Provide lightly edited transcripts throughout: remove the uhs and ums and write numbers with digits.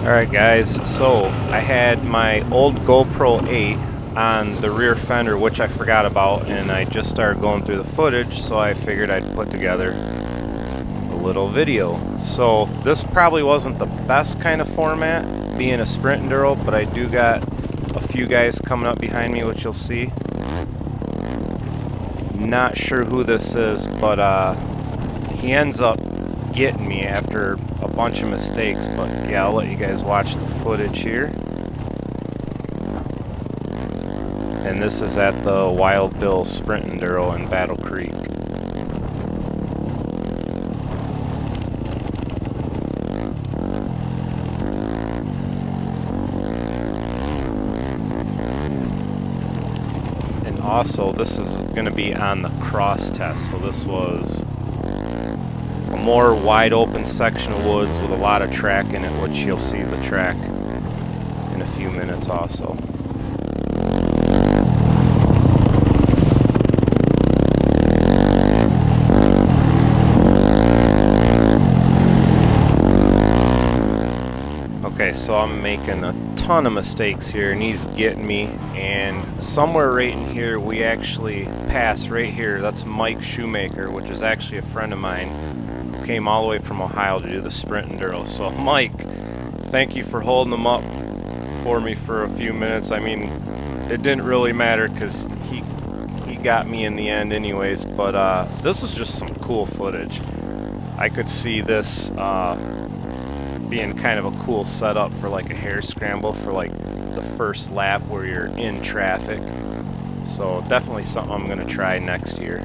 Alright guys, so I had my old GoPro 8 on the rear fender, which I forgot about, and I just started going through the footage, so I figured I'd put together a little video. So this probably wasn't the best kind of format, being a sprint enduro, but I do got a few guys coming up behind me, which you'll see. Not sure who this is, but he ends up getting me after a bunch of mistakes, but yeah, I'll let you guys watch the footage here. And this is at the Wild Bill Sprint Enduro in Battle Creek. And also, this is going to be on the cross test, so this was a more wide open section of woods with a lot of track in it, which you'll see the track in a few minutes also. Okay, so I'm making a ton of mistakes here and he's getting me, and somewhere right in here we actually pass right here. That's Mike Shoemaker, which is actually a friend of mine who came all the way from Ohio to do the sprint enduro. So Mike, thank you for holding them up for me for a few minutes. I mean, it didn't really matter because he got me in the end anyways, but this was just some cool footage. I could see this being kind of a cool setup for like a hare scramble for like the first lap where you're in traffic. So definitely something I'm gonna try next year.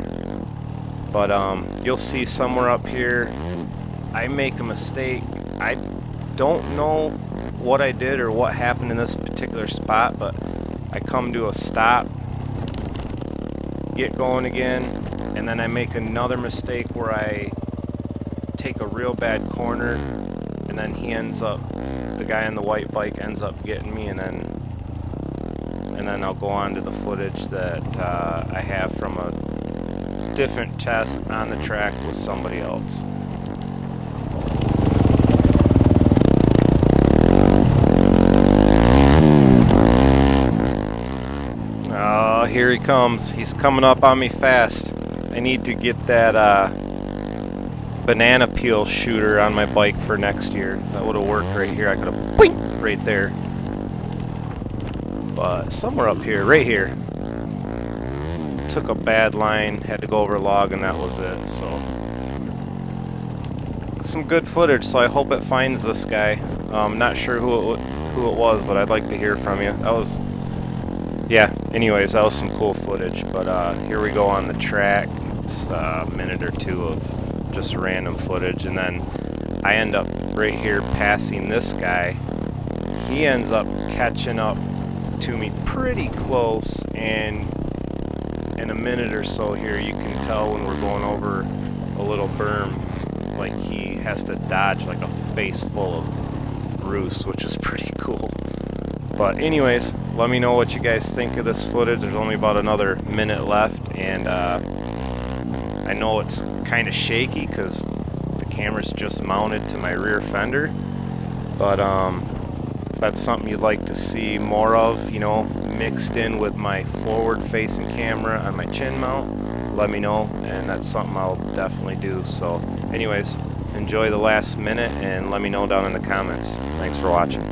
But you'll see somewhere up here I make a mistake. I don't know what I did or what happened in this particular spot, but I come to a stop, get going again, and then I make another mistake where I take a real bad corner, and then he ends up, the guy on the white bike ends up getting me, and then I'll go on to the footage that I have from a different test on the track with somebody else. Oh, here he comes. He's coming up on me fast. I need to get that banana peel shooter on my bike for next year. That would have worked right here. I could have boink right there. But somewhere up here, right here, took a bad line, had to go over a log, and that was it. So some good footage, so I hope it finds this guy. Not sure who it was, but I'd like to hear from you. That was, yeah, anyways, that was some cool footage. But here we go on the track. It's a minute or two of just random footage, and then I end up right here passing this guy. He ends up catching up to me pretty close, and in a minute or so here you can tell when we're going over a little berm, like he has to dodge like a face full of roost, which is pretty cool. But anyways, let me know what you guys think of this footage. There's only about another minute left, and I know it's kind of shaky because the camera's just mounted to my rear fender, but if that's something you'd like to see more of, you know, mixed in with my forward facing camera on my chin mount, let me know, and that's something I'll definitely do. So anyways, enjoy the last minute and let me know down in the comments. Thanks for watching.